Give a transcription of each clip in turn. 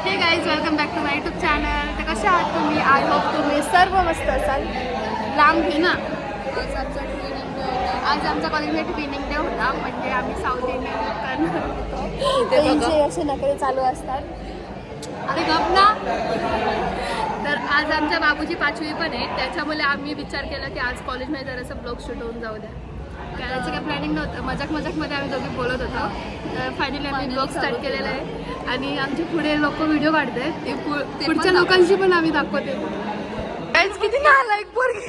हे guys welcome back to my YouTube channel. तर कसे आहात तुम्ही? आय होप तुम्ही सर्व मस्त असाल. लांब घे ना. आज आमचा कॉलेजमध्ये ट्विनिंग डे होता. म्हणजे आम्ही साऊथ इंडियन करणार होतो. त्यांचे असे नखरे चालू असतात. अरे गप ना. तर आज आमच्या बाबूची 5वी पण आहे. त्याच्यामुळे आम्ही विचार केला की आज कॉलेजमध्ये जरासं ब्लॉग शूट होऊन जाऊ द्या. करायचं काही प्लॅनिंग नव्हतं. मजाकमध्ये आम्ही दोघी बोलत होतो. तर फायनली आम्ही ब्लॉग स्टार्ट केलेला आहे. आणि आमचे पुढे लोक व्हिडिओ काढते. ते पुढच्या लोकांशी पण आम्ही दाखवते. किती नालायक पोरगी.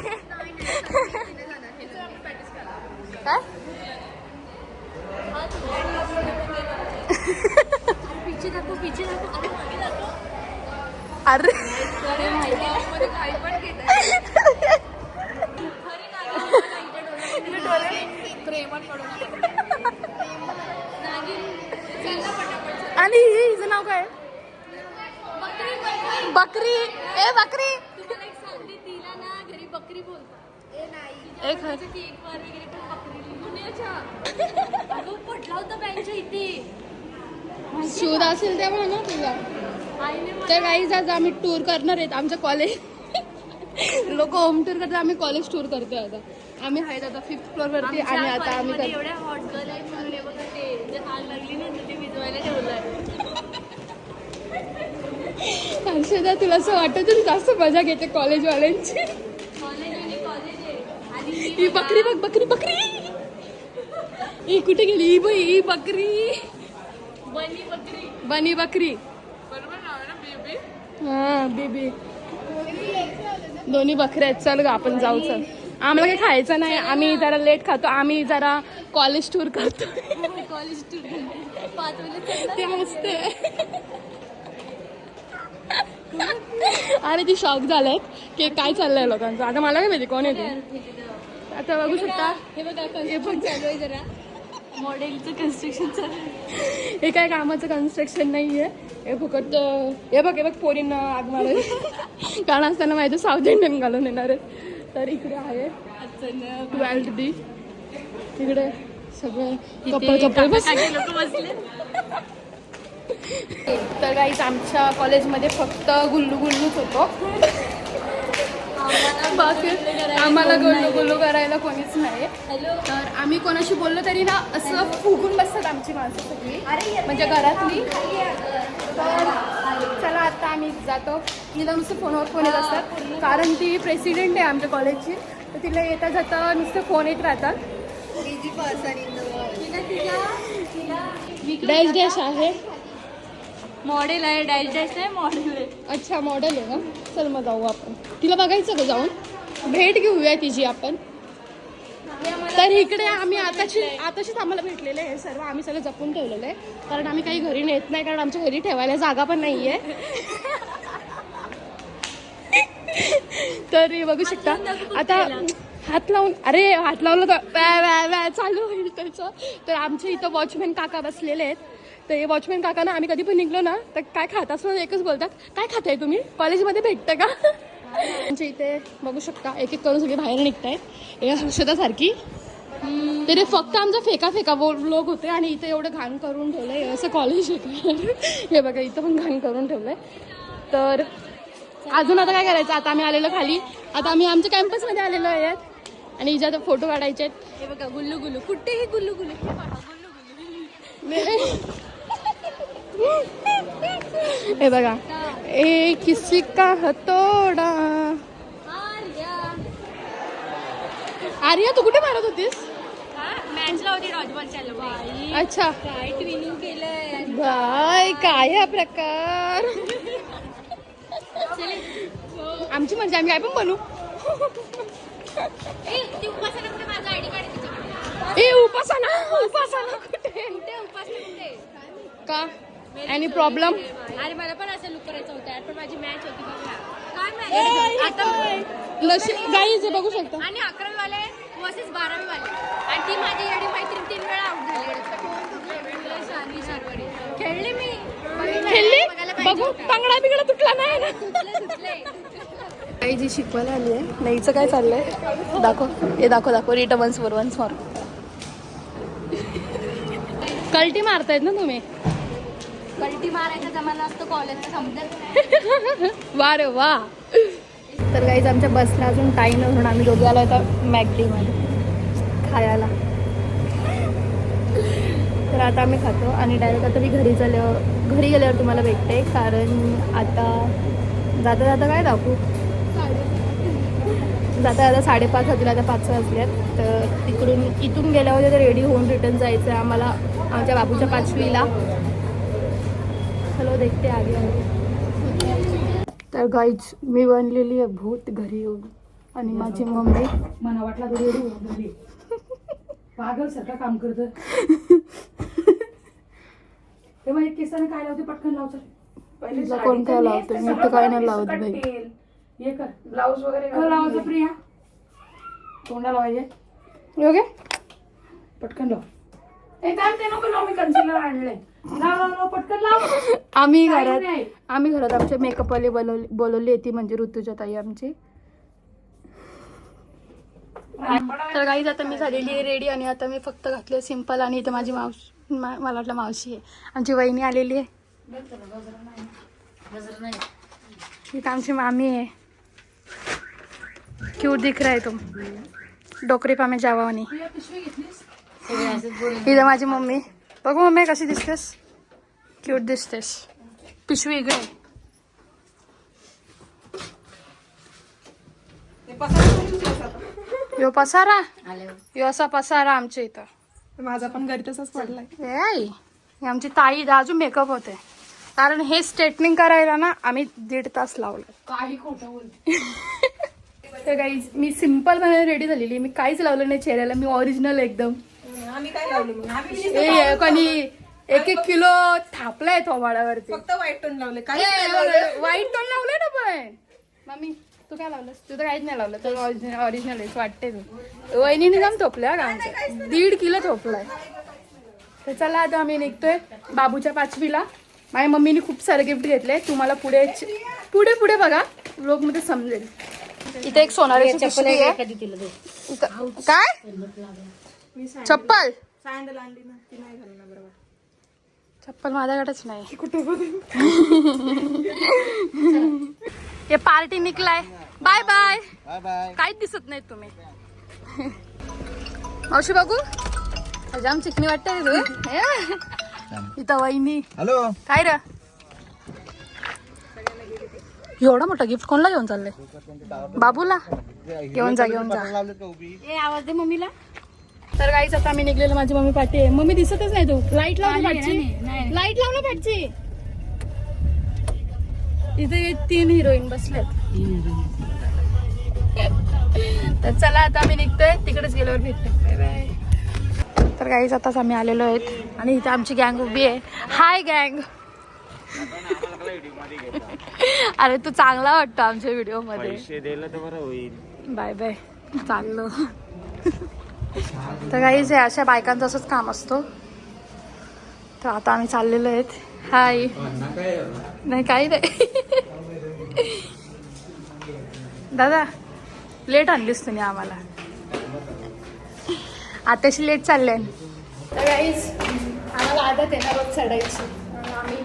काय अरे आणि हिचं नाव काय? बकरी. ए बकरी. तिला ना घरी बकरी बोलतात. एक पटला होता बँकच्या इथे. शोध असेल तेव्हा ना तुला. तर गाईज आज आम्ही टूर करणार आहेत. आमचं कॉलेज लोक होम टूर करतात. आम्ही कॉलेज टूर करतोय आता. आम्ही आहेत आता 5th फ्लोअर वरती. आणि आता आम्ही एवढ्या हॉट गर्ल आहे म्हणून हे बघा ते जे आग लागली ना ते विजवायला ठेवलंय. हर्षदा तुला असं वाटत जास्त मजा घेते कॉलेजवाल्यांची. कॉलेज आहे आणि ही बकरी बघ. बकरी ही कुठे गेली? ही बाई ही बकरी. बनी बकरी. हा बेबी. दोन्ही बकऱ्या आहेत. चल ग आपण जाऊ. चल. आम्हाला काही खायचं नाही. आम्ही जरा लेट खातो. आम्ही जरा कॉलेज टूर करतो. कॉलेज टूर 5 वेळेला ते असते. अरे ती शॉक झालेत की काय चाललंय लोकांचं. आता मला काय माहिती कोण येते. आता बघू शकता. हे बघा कन्स्ट्रक्शन चालू आहे. जरा मॉडेलचं कन्स्ट्रक्शन चालू आहे. हे काय कामाचं कन्स्ट्रक्शन नाहीये. हे फुकट. हे बघ पोरींना आग मारत. कारण असताना माहिती साऊथ इंडियन घालून येणार आहे. तर इकडे आहे 12th D. तिकडे सगळे कपल बसले. लोक बसले. तर गाईच आमच्या कॉलेजमध्ये फक्त गुल्लूच होतो. बाकी आम्हाला गुल्लू करायला कोणीच नाही. तर आम्ही कोणाशी बोललो तरी ना असं फुगून बसतात आमची माणसं सगळी. म्हणजे घरातली. तर चला आता आम्ही जातो. तिला नुसतं फोन येत असतात. कारण ती प्रेसिडेंट आहे आमच्या कॉलेजची. तर तिला येता जाता नुसतं फोन येत राहतात. डॅश आहे. मॉडेल आहे. डॅश आहे. मॉडेल आहे. अच्छा मॉडेल आहे ना. चल मग जाऊ आपण. तिला बघायचं का जाऊन भेट घेऊया तिची आपण. तर इकडे आम्ही आताशीच आम्हाला भेटलेलं आहे सर्व. आम्ही सगळं जपून ठेवलेलं आहे. कारण आम्ही काही घरी नेत नाही. कारण आमच्या घरी ठेवायला जागा पण नाहीये. तर हे बघू शकता. आता हात लावलं तर चालू होईल त्याचं. तर आमच्या इथं वॉचमॅन काका बसलेले आहेत. तर हे वॉचमॅन काका ना आम्ही कधी पण निघलो ना तर काय खात असं एकच बोलतात. काय खाताय तुम्ही? कॉलेजमध्ये भेटतं का? आमच्या इथे बघू शकता एक करून सगळे बाहेर निघतायत. हे हर्षदासारखी. तरी फक्त आमचा फेका लोक होते. आणि इथे एवढं घाण करून ठेवलंय. असं कॉलेज आहे. हे बघा इथं पण घाण करून ठेवलंय. तर अजून आता काय करायचं. आता आम्ही आलेलो खाली. आता आम्ही आमच्या कॅम्पसमध्ये आलेलो आहेत. आणि हिच्यात फोटो काढायचे आहेत. हे बघा गुल्लू कुठेही गुल्लू. हे बघा. ए किसी का हतोडा. आर्या तू कुठे मारत होतीस? मॅचला होती डॉजबॉल. अच्छा काय ट्विनिंग केलंय बाय. काय हा प्रकार. आमची म्हणजे आम्ही काय पण बनू. उपासना कुठे का? Any problem? अरे मला पण असं लुक करायचं होतं. पण माझी मॅच होती बघा. काय मॅच गाईज बघू शकता. आणि 11वी वाले वर्सेस 12वी वाले. आणि ती माझी एवढी मैत्रीण 3 वेळा आउट झाली. खेळले मी. बघू बांगडा बिगडा तुटला नाही ना. काही जी शिकवायला आली आहे नाहीचं काय चाललंय दाखव रीट वन्स मोर. कल्टी मारतायत ना तुम्ही. कल्टी मारायचा जमाना असतो कॉलेजचा समजत. वा रे वा. तर काहीच आमच्या बसला अजून टाईम म्हणून आम्ही दोघे आलो होता मॅकडीमध्ये खायला. तर आता आम्ही खातो आणि डायरेक्ट आता मी घरी गेल्यावर तुम्हाला भेटते. कारण आता जाता जाता काय दाखवू, जाता 5:30 वाजले, आता 5 वाजल्यात. तर इथून गेल्यावर तर रेडी होऊन रिटर्न जायचं आहे आम्हाला आमच्या बाबूच्या 5वीला. चलो देखते आगे. तर गाईज मी बनलेली आहे भूत घरी येऊन आणि माझी मम्मी मला वाटला घरी पागल सारखं काम करत. ते मग केसाने काय लावते, पटकन लावचं. तुला कोण काय लावते, मी तर काय नाही लावत भाई. हे कर ब्लाऊज वगैरे लावायचं प्रिया, तोंडा लावायचे. ओके पटकन लाव. ते नको लाव, मी कन्सिलर आणलंय. लाव पटकन लाव. आम्ही घरात आमचे मेकअपवाले बोलवली ती म्हणजे ऋतुजा ताई आमची. तर गाईज आता मी झालेली आहे रेडी आणि आता मी फक्त घातले सिंपल. आणि इथं माझी मला वाटलं मावशी आहे, आमची वहिनी आलेली आहे. इथं आमची मामी आहे, क्यूट दिख रहा है तुम, डोकरी पामे जावानी. इथं माझी मम्मी, बघू मम्मी कशी दिसतेस, क्यूट दिसतेस. पिशवी इकडे. यो पसारा, यो असा पसारा आमच्या इथं. माझा पण घरी तसाच पडलाय. हे आमची ताई अजून मेकअप होते, कारण हे स्ट्रेटनिंग करायला ना आम्ही 1.5 तास लावलं. काही खोटं बोलते. तर काही मी सिम्पल मध्ये रेडी झालेली, मी काहीच लावलं नाही चेहऱ्याला, मी ओरिजिनल एकदम. आम्ही काय लावलं, कोणी 1 किलो थापलाय थोबाडावरती. फक्त व्हाईट टोन लावले. काय व्हाईट टोन लावलंय ना. पण मम्मी तू काय लावलंस, तू तर काहीच नाही लावलं, तर ओरिजिनल आहेस वाटते तू. वहिनीने जाऊन थोपल्या का आमच्या, 1.5 किलो थोपलाय. तर चला आता आम्ही निघतोय बाबूच्या 5वीला. माझ्या मम्मीने खूप सारे गिफ्ट घेतले, तुम्हाला पुढे बघा व्लॉग मध्ये समजेल. इथे एक सोनाराची पिशवी आहे. काय चप्पल, सँडल आणली ना, ती नाही घालणार बरोबर. चप्पल माझ्याकडेच नाही. हे पार्टी निघलाय. Bye bye. काहीच दिसत नाही तुम्ही. मावशी बघू जाम चिकनी वाटते रे तू. इथं वहिनी. हॅलो काय रे, एवढा मोठा गिफ्ट कोणला घेऊन चाललंय, बाबूला. घेऊन जा आवाज दे मम्मीला. तर गाईच आता आम्ही निघलेलो, माझी मम्मी पाठी आहे. मम्मी दिसतच नाही, तू लाईट लाव ना पाठची, लाईट लाव ना पाठची. इथे 3 हिरोईन बसल्यात. तर चला आता आम्ही निघतोय, तिकडेच गेल्यावर भेटतोय. Bye bye. तर गाईज आताच आम्ही आलेलो आहेत आणि इथे आमची गँग उभी आहे. हाय गँग. अरे तू चांगला वाटतो आमच्या व्हिडिओ मध्ये. Bye bye. चाललो. तर गाईज अशा बायकांचं असंच काम असतो. तर आता आम्ही चाललेलो आहेत. हाय. नाही काही नाही. दादा लेट आणलीस तुम्ही आम्हाला, आताशी लेट चालले. तर गाईज आम्हाला आदत आहे ना रोज चढायची, आम्ही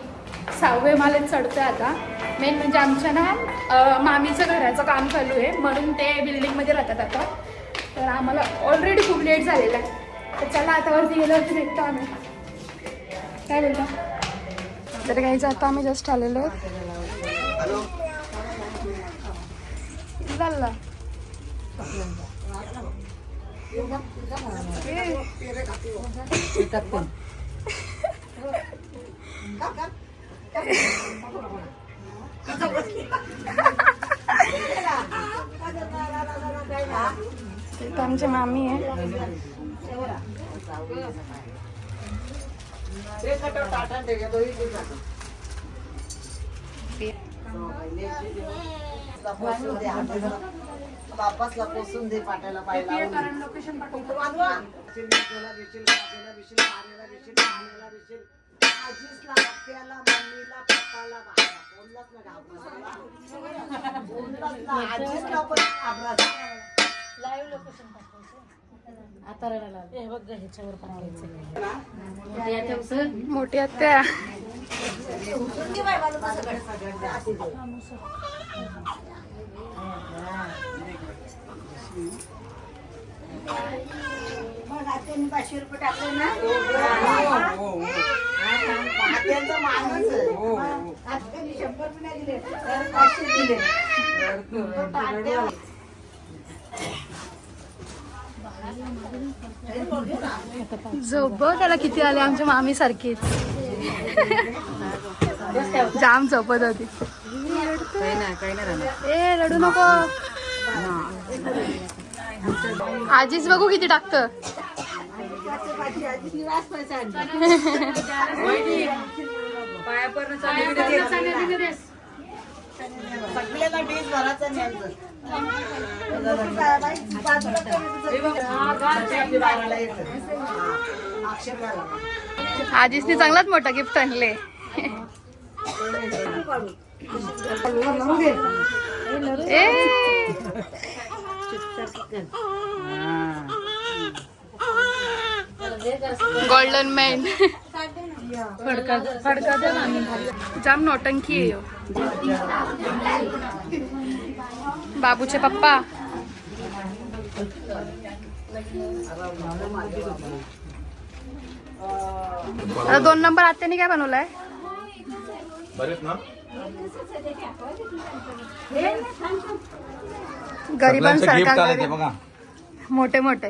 6वे मालेत चढतोय आता. मेन म्हणजे आमच्या ना मामीचं घराचं काम चालू आहे, म्हणून ते बिल्डिंगमध्ये राहतात आता. तर आम्हाला ऑलरेडी खूप लेट झालेला आहे. तर चला आता वरती गेल्यावरती भेटतो आम्ही. काय बोलतो. तर गाईज आता आम्ही जस्ट आलेलो आहे. चालला आमची मामी आहे. वापस पोसून दे पाट्याला पाहिजे. आजीला मम्मीला पप्पाला बोललाच ना, आजीच लाईव्ह लोकेशन आता रडायला लागले. हे बघ गं, ह्याच्यावर पण घ्यायचं. मोठी आत्या त्यांनी 500 रुपये टाकले ना. त्यांचा मानच आहे. त्यांनी 100 रुपये नाही दिले तर 500 दिले. झोप त्याला किती आले आमच्या मामी सारखीच जाम झोपत होती. ए रडू नको. आजीच बघू किती टाकत. सगळ्याला डीज भरायचं न्यायचं. आजीसनी चांगलाच मोठा गिफ्ट आणले. ए गोल्डन मॅन जाम नौटंकी आहे ह्यो. बाबूचे पप्पा आता 2 नंबर आत्याने काय बनवलाय. गरिबांसारखा मोठे मोठे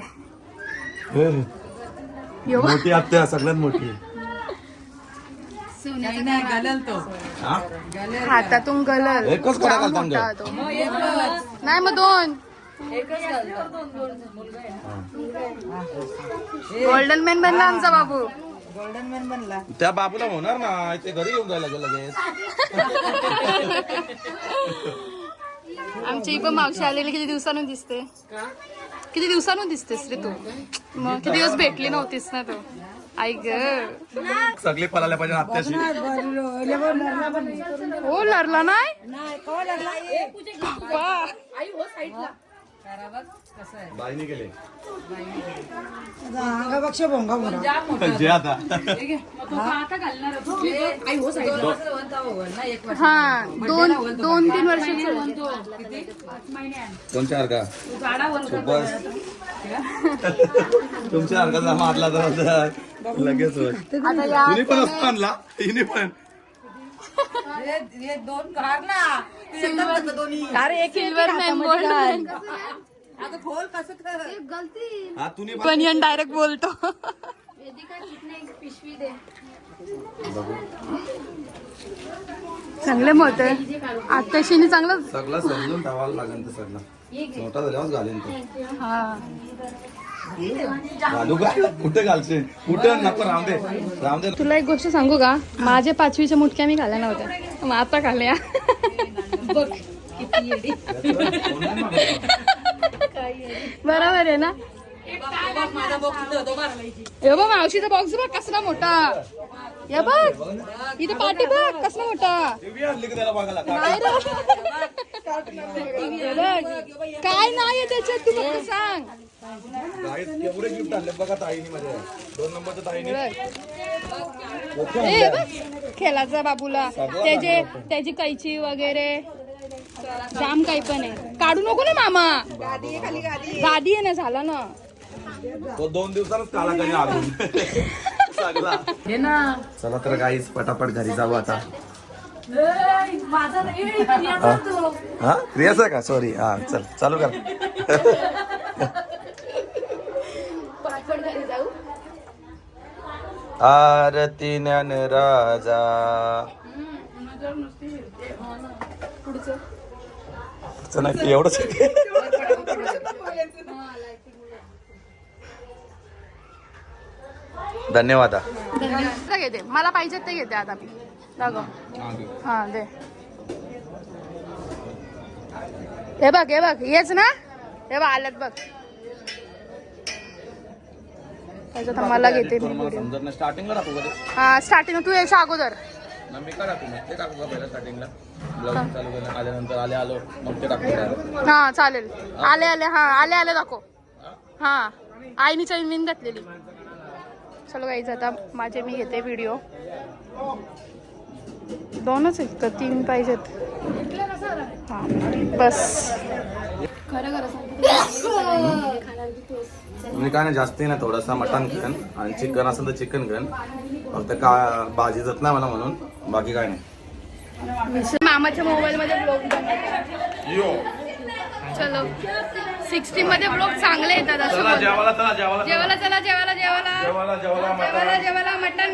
मोठी आत्या सगळ्यात मोठी. हातातून गलल. एकच कडा घालता मोठा तो. नाही मग 2 गोल्डन मॅन बनला आमचा बाबू. गोल्डन मॅन बनला. त्या बाबूला होणार ना, ते घरी घेऊन जायला लगेच. आमची ही पण मावशी आलेली किती दिवसांनी दिसते. किती दिवसांनी दिसतेस रे तू. मग किती दिवस भेटली नव्हतीस ना तू. आई ग सगळी पळायला पाहिजे आत्याशी. हो लरला नाही. बाईने गेले जे आता हा 2-3 वर्षाचं. 2-4 का बस तुमच्या अर्धा मारला तर लगेच होय. आता या तिने पण असतो आणला. तिने पण सिल्वर मॅन गोल्डन हा तुम्ही बनियन डायरेक्ट बोलतो. चांगले मोठे आत्याशीने चांगलं. सगळं समजून ठेवायला लागेल. ते सगळं मोठा झाल्यावर घालेन तो. हा घालू का कुठे घालशील. कुठे नको राम दे. तुला एक गोष्ट सांगू का. माझ्या 5वीच्या मुटक्या मी घाल्या नव्हत्या. मग आता घाल्या. बरोबर आहे ना. हे बघ मावशीचा बॉक्स बघ कसला मोठा. हे बघ इथे पाठी बघ कसला मोठा. नाही रे. हे बघ काय नाही त्याच्यात तू फक्त सांग. एवढे गिफ्ट आणले बघा ताईनी माझ्या 2 नंबरच्या ताईनी. हे बघ खेळाचा बाबूला त्याची कैची वगैरे जाम काही पण आहे. काढू नको ना मामा. गादी आहे ना. झाला ना तो 2 दिवसांच काला कधी आलो सगळा. चला तर गाईस पटापट घरी जाऊ आता. हा क्रियाच आहे का. सॉरी हा चल चालू कर. आरती ज्ञान राजा पुढचं नाही एवढंच. धन्यवाद. घेते मला पाहिजे ते घेते आता मी. दाखव. हा दे. हे बघ येच ना. हे बघ आल्यात बघ. त्याच्यात मला घेते मी. स्टार्टिंगला टाकू का. हा स्टार्टिंग तू यायच्या अगोदर मी का टाकू मग ते टाकू का पहिला स्टार्टिंगला. ब्लाऊज चालू केलं आल्यानंतर आलो मग ते टाकू. हा चालेल. आले हा आले दाखव. हा आईनी चैन घातलेली. चलो गाईज आता माझे मी घेते व्हिडिओ. 2च आहेत का 3 पाहिजेत? हा बस. म्हणजे काय नाही जास्ती ना, थोडासा मटण घेन आणि चिकन असेल तर चिकन घेन. फक्त का भाजी जात नाही मला म्हणून, बाकी काय नाही. मामाच्या मोबाईल मध्ये ब्लॉग चलो 60 मध्ये ब्लॉग चांगले येतात असं बोल. जेवायला चला जेवायला मटण.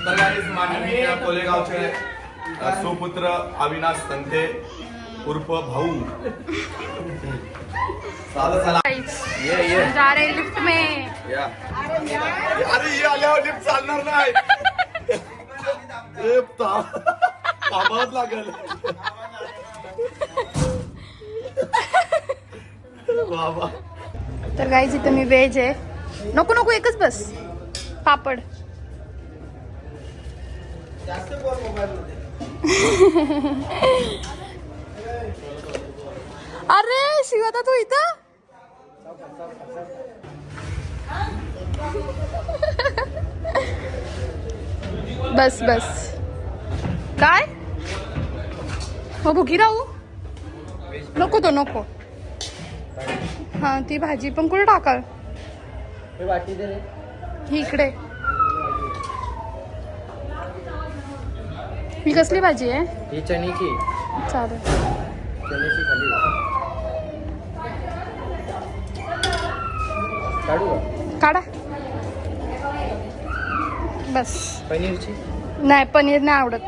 तर गाईस माननीय कोलेगावचे सुपुत्र अविनाश संते उर्फ भाऊ ये जा रहे लिफ्ट में. या. अरे ये आल्यावर लिफ्ट चालणार नाही. थांबावंच लागेल. बाबा. तर गाईज इथं मी व्हेज आहे. नको एकच बस. पापड. अरे शिवता तू इथं. बस काय हो भुकी राहू नको तो नको. हा ती भाजी पण कुठे टाकाल? इकडे. ही कसली भाजी आहे? ही चणीची. चालेल. चणीची खाली काढू का? काढा. बस. पनीरची नाही पनीर नाही आवडत.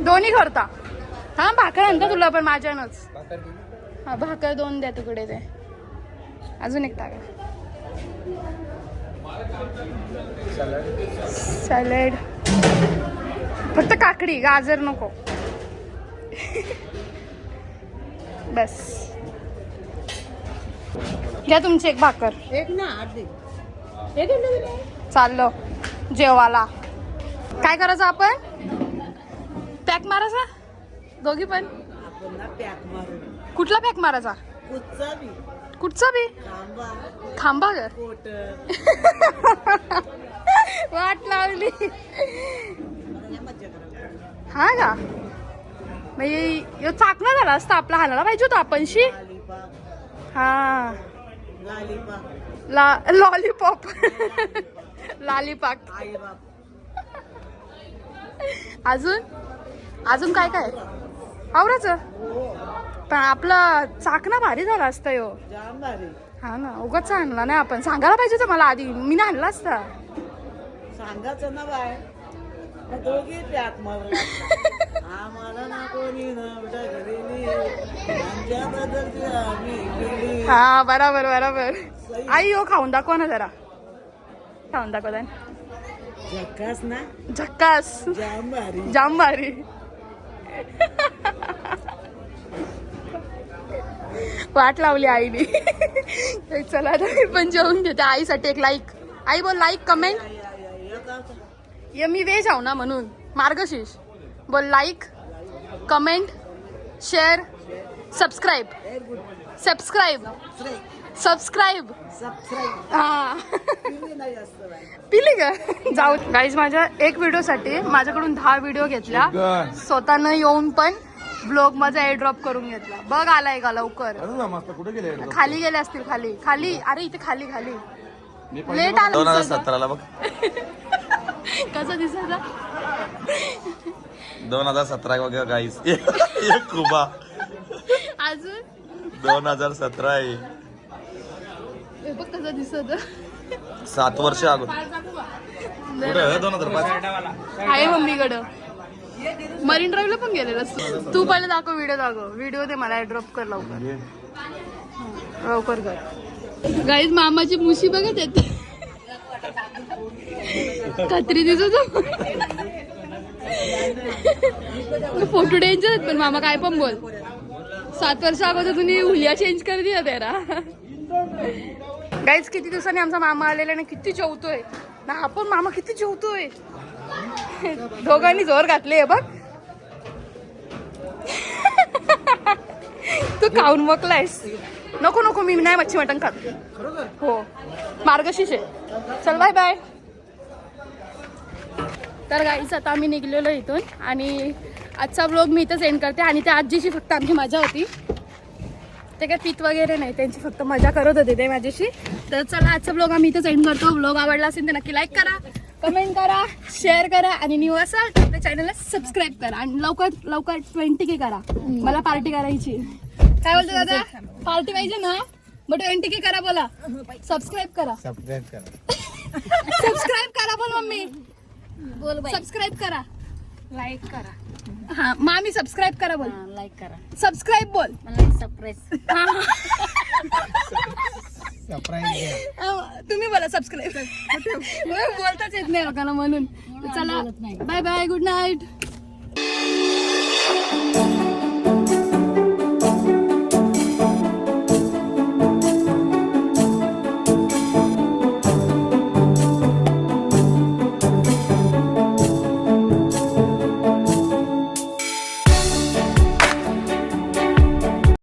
दोन्ही करता. हा भाकर आणता तुला पण माझ्यानच. भाकर किती? हा भाकर 2 द्या तुकडे ते. अजून एक टाका. सॅलड. फक्त काकडी गाजर नको. बस घ्या तुमची एक भाकर. एक ना अर्धी. चाललो जेवायला. काय करायचं आपण? पॅक मारायचा दोघी पण. आपण ना पॅक मारू. कुठला पॅक मारायचा? कुठचा बी? खांबा ग. वाट लावली. हा का म्हणजे चाकणं झाला असता आपला. हाणाला पाहिजे होता आपणशी. हा लॉलीपॉप. लालीपाक. अजून काय आवराचं. पण आपलं चाकणं भारी झाला असतं यो. हा ना उगाच आणला नाही आपण. सांगायला पाहिजे होतं मला आधी. मी नाही आणला असता. सांगायचं ना बाय. दोघी पॅक मारू. आम्हाला ना कोणी नव्हतं घरी. हा बरोबर. आई हो खाऊन दाखवा ना जरा. खाऊन दाखवा. झक्कास ना. झक्कास. जाम भारी. वाट लावली आईने. चला आता मी पण जेवून घेते. आईसाठी एक लाईक. आई बोल लाईक कमेंट. ये मी व्हेज आहो ना म्हणून मार्गशीर्ष. बोल लाईक कमेंट शेअर सबस्क्राईब. हा पिली का? जाऊ गाईज. माझ्या एक व्हिडिओसाठी माझ्याकडून 10 व्हिडिओ घेतल्या. स्वतःनं येऊन पण ब्लॉग माझा एअर ड्रॉप करून घेतला. बघ आलाय का लवकर. कुठे गेले? खाली गेले असतील. खाली. अरे इथे खाली लेट आला. 2017 बघ. कसा दिसायचा? 2017 बघा गाईस. कुबा अजून 2017 आहे. बघ कसा दिसत. 7 वर्ष अगोदर. कुठे 2005 आहे मम्मीकडं. मरीन ड्राईव्हला पण गेलेलं. तू पहिले दाखव व्हिडिओ दे मला. ड्रॉप कर लवकर कर. गाईज मामाची मुशी बघत येत. कत्री दिसत. फोटो डेंजर आहेत पण मामा काय पण बोल. 7 वर्ष अगोदर तुम्ही हुलिया चेंज कर दिया तेरा. गाईज किती दिवसांनी आमचा मामा आलेला ना. किती जेवतोय ना आपण. मामा किती जेवतोय. दोघांनी जोर घातले बघ. तू खाऊन मोकलायस. नको नको, मी नाही मच्छी मटण खात. हो, मार्गशीर्ष आहे. चल बाय बाय. तर गाईच आता आम्ही निघलेलो इथून आणि आजचा व्लॉग मी इथंच एंड करते. आणि त्या आजीची फक्त आमची मजा होती, ते काय पीत वगैरे नाही, त्यांची फक्त मजा करत होते ते माझ्याशी. तर चला आजचा व्लॉग आम्ही इथंच एंड करतो. व्लॉग आवडला असेल तर नक्की लाईक करा, कमेंट करा, शेअर करा आणि न्यू असाल तर आपल्या चॅनलला सबस्क्राईब करा. आणि लवकर लवकर 20K करा, मला पार्टी करायची. काय बोलतो दादा, पार्टी पाहिजे ना? मग 20K करा, बोला सबस्क्राईब करा. सबस्क्राईब करा बोल मम्मी, बोल बाई. सबस्क्राईब करा. लाईक करा. हा मामी सबस्क्राईब करा बोल. लाईक करा. सबस्क्राईब बोल. मला सरप्राईज. तुम्ही बोला सबस्क्राईब. बोलताच येत नाही लोकांना म्हणून. चला बाय बाय, गुड नाईट.